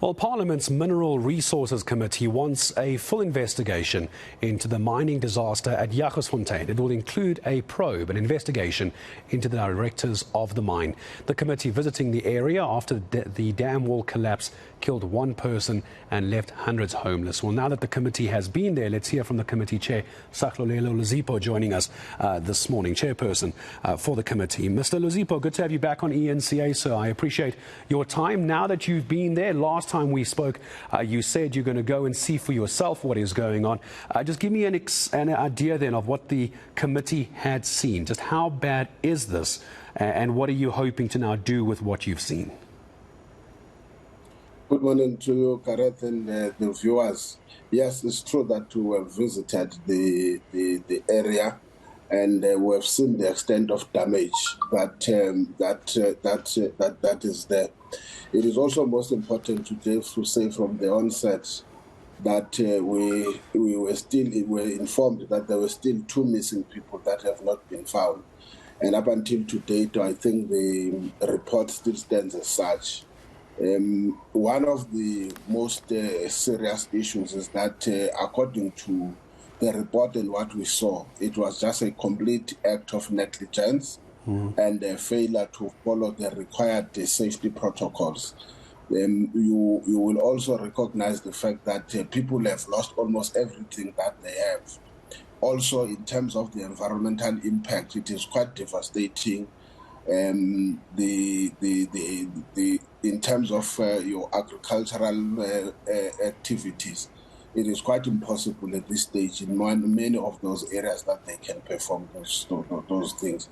Well, Parliament's Mineral Resources Committee wants a full investigation into the mining disaster at Jagersfontein. It will include a probe, an investigation into the directors of the mine. The committee visiting the area after the dam wall collapse killed one person and left hundreds homeless. Well, now that the committee has been there, let's hear from the committee chair, Sahlulele Luzipo, joining us this morning, chairperson for the committee. Mr. Luzipo, good to have you back on eNCA, sir. I appreciate your time. Now that you've been there, last time we spoke, you said you're going to go and see for yourself what is going on. Just give me an idea then of what the committee had seen. Just how bad is this, and what are you hoping to now do with what you've seen? Good morning to you, Gareth, and the viewers. Yes, it's true that we have visited the area, and we have seen the extent of damage that is there. It is also most important to say from the onset that we were informed that there were still 2 missing people that have not been found, and up until to date, I think the report still stands as such. One of the most serious issues is that according to the report and what we saw, it was just a complete act of negligence and a failure to follow the required safety protocols. You will also recognize the fact that people have lost almost everything that they have. Also, in terms of the environmental impact, it is quite devastating. In terms of your agricultural activities, it is quite impossible at this stage in many of those areas that they can perform those things.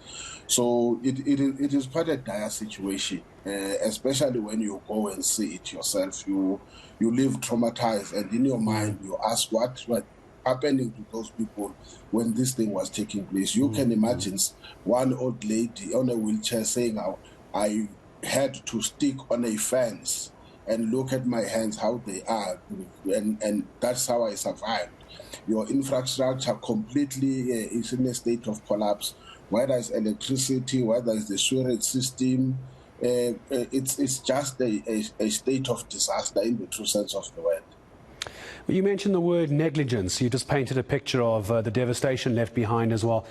So it is quite a dire situation, especially when you go and see it yourself. You live traumatized, and in your mind you ask what happening to those people when this thing was taking place. You can imagine one old lady on a wheelchair saying, I had to stick on a fence and look at my hands, how they are, and that's how I survived. Your infrastructure completely is in a state of collapse, whether it's electricity, whether it's the sewerage system. It's just a state of disaster in the true sense of the word. You mentioned the word negligence. You just painted a picture of the devastation left behind as well.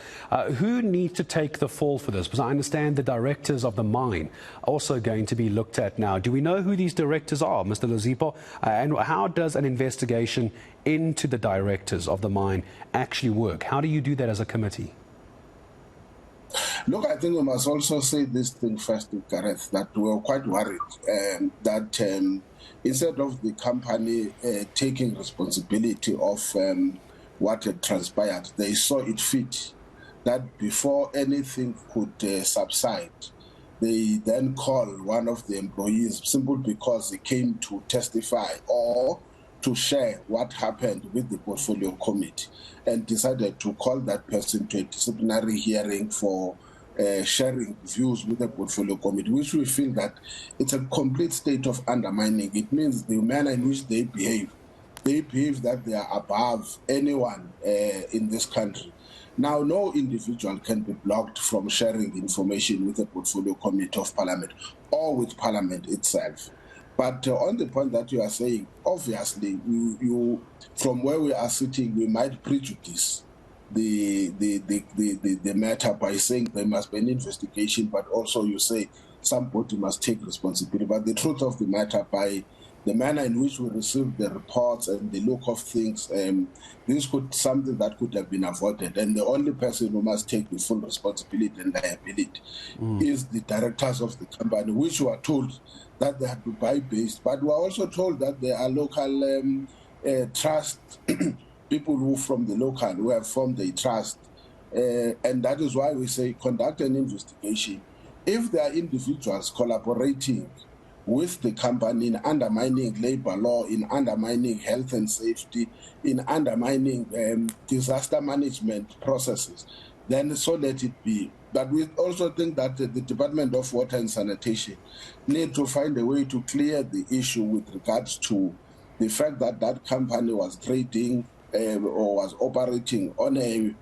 Who needs to take the fall for this? Because I understand the directors of the mine are also going to be looked at now. Do we know who these directors are, Mr. Luzipo? And how does an investigation into the directors of the mine actually work? How do you do that as a committee? Look, I think we must also say this thing first, Gareth, that we were quite worried that instead of the company taking responsibility of what had transpired, they saw it fit that before anything could subside, they then call one of the employees simply because they came to testify or to share what happened with the portfolio committee, and decided to call that person to a disciplinary hearing for sharing views with the portfolio committee, which we feel that it's a complete state of undermining. It means the manner in which they behave that they are above anyone in this country. Now, no individual can be blocked from sharing information with the portfolio committee of Parliament or with Parliament itself. But on the point that you are saying, obviously, you from where we are sitting, we might prejudice the matter by saying there must be an investigation, but also you say somebody must take responsibility. But the truth of the matter, by the manner in which we received the reports and the look of things, this could something that could have been avoided. And the only person who must take the full responsibility and liability is the directors of the company, which were told that they are Dubai-based, but we are also told that there are local trust people who from the local who have formed a trust, and that is why we say conduct an investigation. If there are individuals collaborating with the company in undermining labor law, in undermining health and safety, in undermining disaster management processes, then so let it be. But we also think that the Department of Water and Sanitation need to find a way to clear the issue with regards to the fact that that company was trading or was operating on a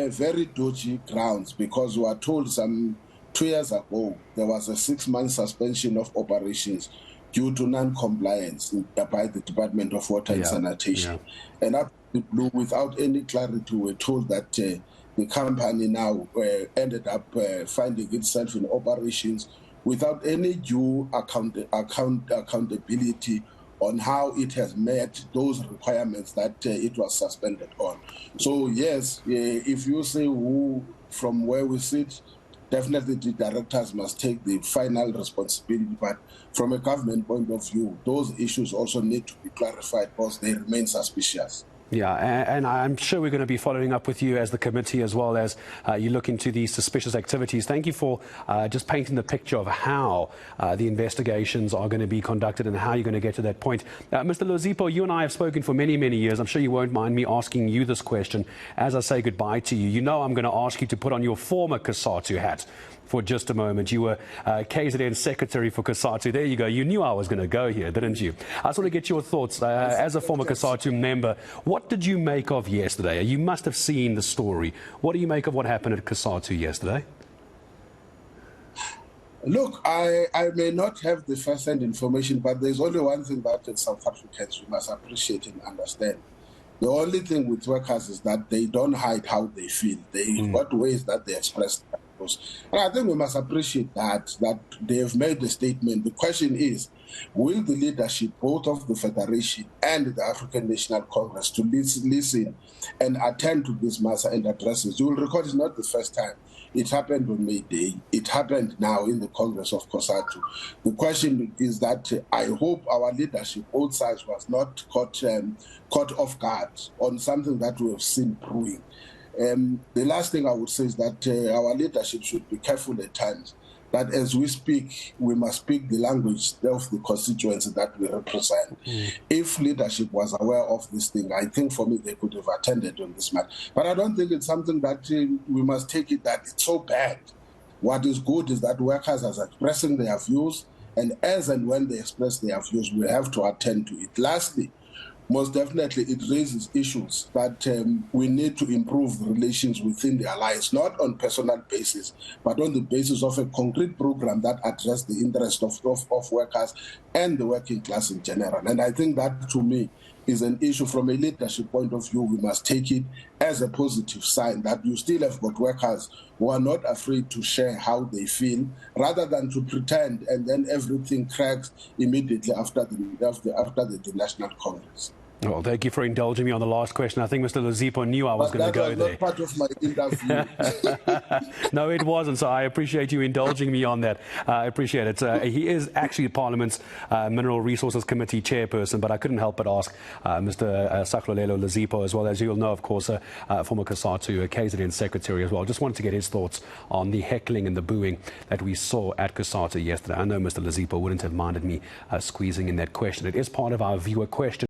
very dodgy grounds, because we were told some 2 years ago there was a 6-month suspension of operations due to non-compliance by the Department of Water and Sanitation. And up the blue, without any clarity, we're told that the company now ended up finding itself in operations without any due accountability on how it has met those requirements that it was suspended on. So yes, if you say who, from where we sit, definitely the directors must take the final responsibility, but from a government point of view, those issues also need to be clarified because they remain suspicious. Yeah, and I'm sure we're going to be following up with you as the committee as well as you look into these suspicious activities. Thank you for just painting the picture of how the investigations are going to be conducted and how you're going to get to that point. Mr. Luzipo, you and I have spoken for many, many years. I'm sure you won't mind me asking you this question as I say goodbye to you. You know I'm going to ask you to put on your former COSATU hat for just a moment. You were KZN Secretary for COSATU. There you go. You knew I was going to go here, didn't you? I just want to get your thoughts as a former COSATU member. What did you make of yesterday? You must have seen the story. What do you make of what happened at COSATU yesterday? Look, I may not have the first-hand information, but there's only one thing that as South Africans we must appreciate and understand. The only thing with workers is that they don't hide how they feel. They've got ways that they express themselves. And I think we must appreciate that they have made the statement. The question is, will the leadership, both of the Federation and the African National Congress, to listen and attend to this matter and address it? You will recall it's not the first time. It happened on May Day. It happened now in the Congress of COSATU. The question is that I hope our leadership, both sides, was not caught off guard on something that we have seen brewing. The last thing I would say is that our leadership should be careful at times, that as we speak, we must speak the language of the constituency that we represent. If leadership was aware of this thing, I think for me they could have attended on this matter. But I don't think it's something that we must take it that it's so bad. What is good is that workers are expressing their views, and as and when they express their views, we have to attend to it. Lastly, most definitely, it raises issues that we need to improve relations within the alliance, not on personal basis, but on the basis of a concrete program that addresses the interest of workers and the working class in general. And I think that, to me, is an issue from a leadership point of view. We must take it as a positive sign that you still have got workers who are not afraid to share how they feel, rather than to pretend and then everything cracks immediately after the National Congress. Well, thank you for indulging me on the last question. I think Mr. Luzipo knew I was going to go there. That was not part of my interview. No, it wasn't, so I appreciate you indulging me on that. I appreciate it. He is actually Parliament's Mineral Resources Committee chairperson, but I couldn't help but ask Mr. Sahlulele Luzipo, as well as you'll know, of course, former COSATU, KZN Secretary as well. Just wanted to get his thoughts on the heckling and the booing that we saw at COSATU yesterday. I know Mr. Luzipo wouldn't have minded me squeezing in that question. It is part of our viewer question.